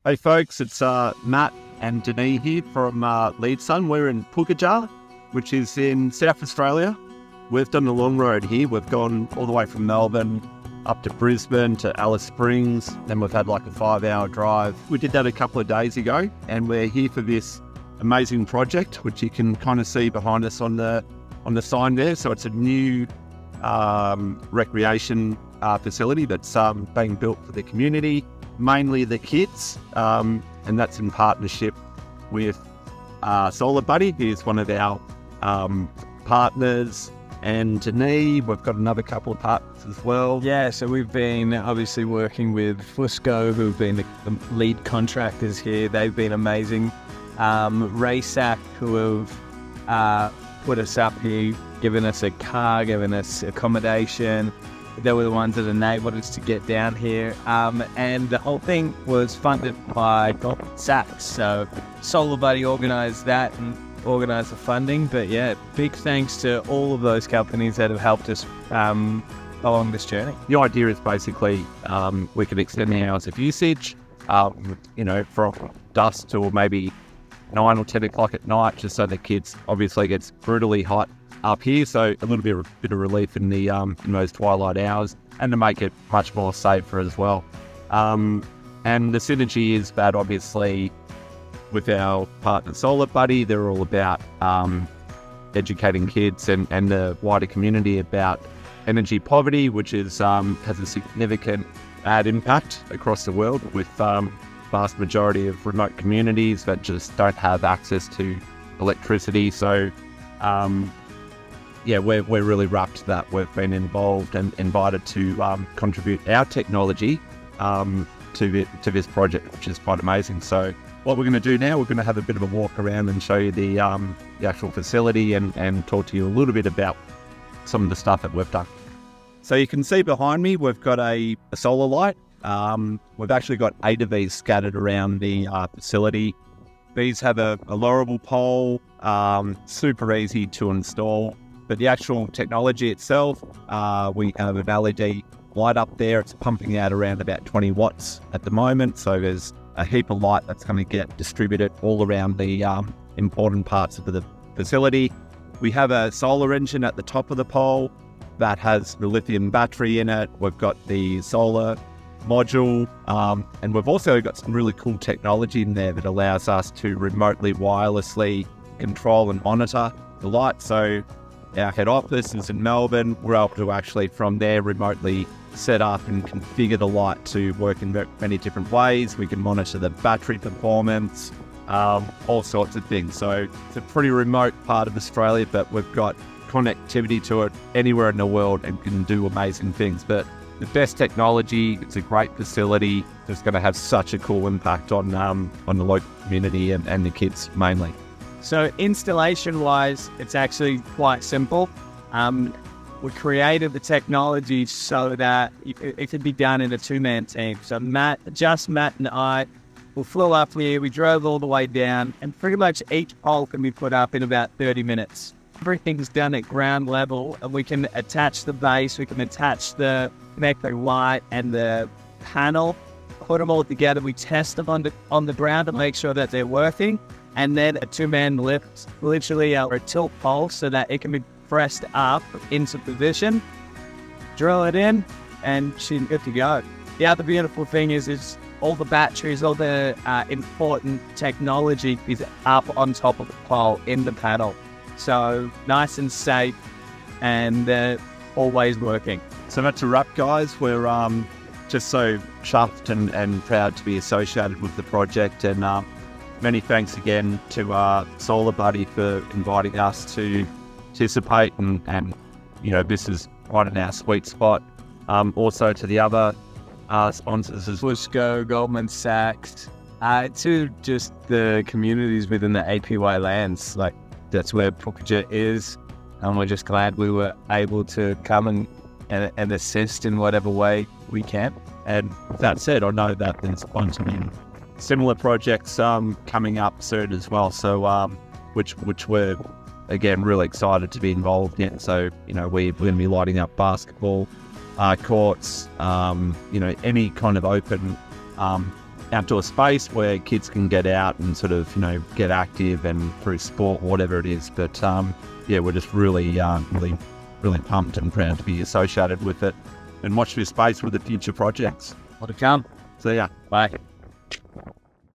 Hey folks, it's Matt and Denis here from Leadsun. We're in Pukatja, which is in South Australia. We've done the long road here. We've gone all the way from Melbourne up to Brisbane to Alice Springs. Then we've had like a 5-hour drive. We did that a couple of days ago, and we're here for this amazing project, which you can kind of see behind us on the sign there. So it's a new recreation facility that's being built for the community, mainly the kids, and that's in partnership with Solar Buddy, who's one of our partners, and Denis. We've got another couple of partners as well. Yeah, so we've been obviously working with Fusco, who've been the lead contractors here. They've been amazing. Raysac, who have put us up here, given us a car, given us accommodation. They were the ones that enabled us to get down here. And the whole thing was funded by Goldman Sachs. So Solar Buddy organised that and organised the funding. But yeah, big thanks to all of those companies that have helped us along this journey. The idea is basically we can extend the hours of usage, from dusk till maybe 9 or 10 o'clock at night, just so the kids obviously gets brutally hot up here, so a little bit of relief in the in those twilight hours, and to make it much more safer as well. And the synergy is that obviously with our partner Solar Buddy, they're all about educating kids and the wider community about energy poverty, which is has a significant bad impact across the world, with vast majority of remote communities that just don't have access to electricity. So we're really rapt that we've been involved and invited to contribute our technology to this project, which is quite amazing. So what we're going to do now, we're going to have a bit of a walk around and show you the actual facility and talk to you a little bit about some of the stuff that we've done. So you can see behind me, we've got a solar light. We've actually got 8 of these scattered around the facility. These have a lowerable pole, super easy to install. But the actual technology itself, we have an LED light up there. It's pumping out around about 20 watts at the moment. So there's a heap of light that's going to get distributed all around the important parts of the facility. We have a solar engine at the top of the pole that has the lithium battery in it. We've got the solar module, and we've also got some really cool technology in there that allows us to remotely wirelessly control and monitor the light. So our head office is in Melbourne. We're able to actually from there remotely set up and configure the light to work in many different ways. We can monitor the battery performance, all sorts of things. So it's a pretty remote part of Australia, but we've got connectivity to it anywhere in the world and can do amazing things. But the best technology, it's a great facility. It's going to have such a cool impact on the local community and the kids mainly. So installation-wise, it's actually quite simple. We created the technology so that it could be done in a 2-man team. So Matt and I, we flew up here, we drove all the way down, and pretty much each pole can be put up in about 30 minutes. Everything's done at ground level, and we can attach the base, we can attach the connector light and the panel, put them all together. We test them on the ground to make sure that they're working. And then a 2-man lift, literally a tilt pole, so that it can be pressed up into position, drill it in, and she's good to go. The other beautiful thing is all the batteries, all the important technology is up on top of the pole in the panel. So nice and safe, and always working. So that's a wrap, guys. We're just so chuffed and proud to be associated with the project, and many thanks again to Solar Buddy for inviting us to participate, and this is right in our sweet spot. Also to the other sponsors as well. Fusco, Goldman Sachs, to just the communities within the APY lands. Like, that's where Pukatja is, and we're just glad we were able to come and assist in whatever way we can. And with that said, I know that there's a bunch of similar projects coming up soon as well, so which we're again really excited to be involved in. So we're going to be lighting up basketball courts, any kind of open outdoor space where kids can get out and sort of, get active and through sport, whatever it is. But we're just really pumped and proud to be associated with it, and watch this space for the future projects. More to come. See ya. Bye.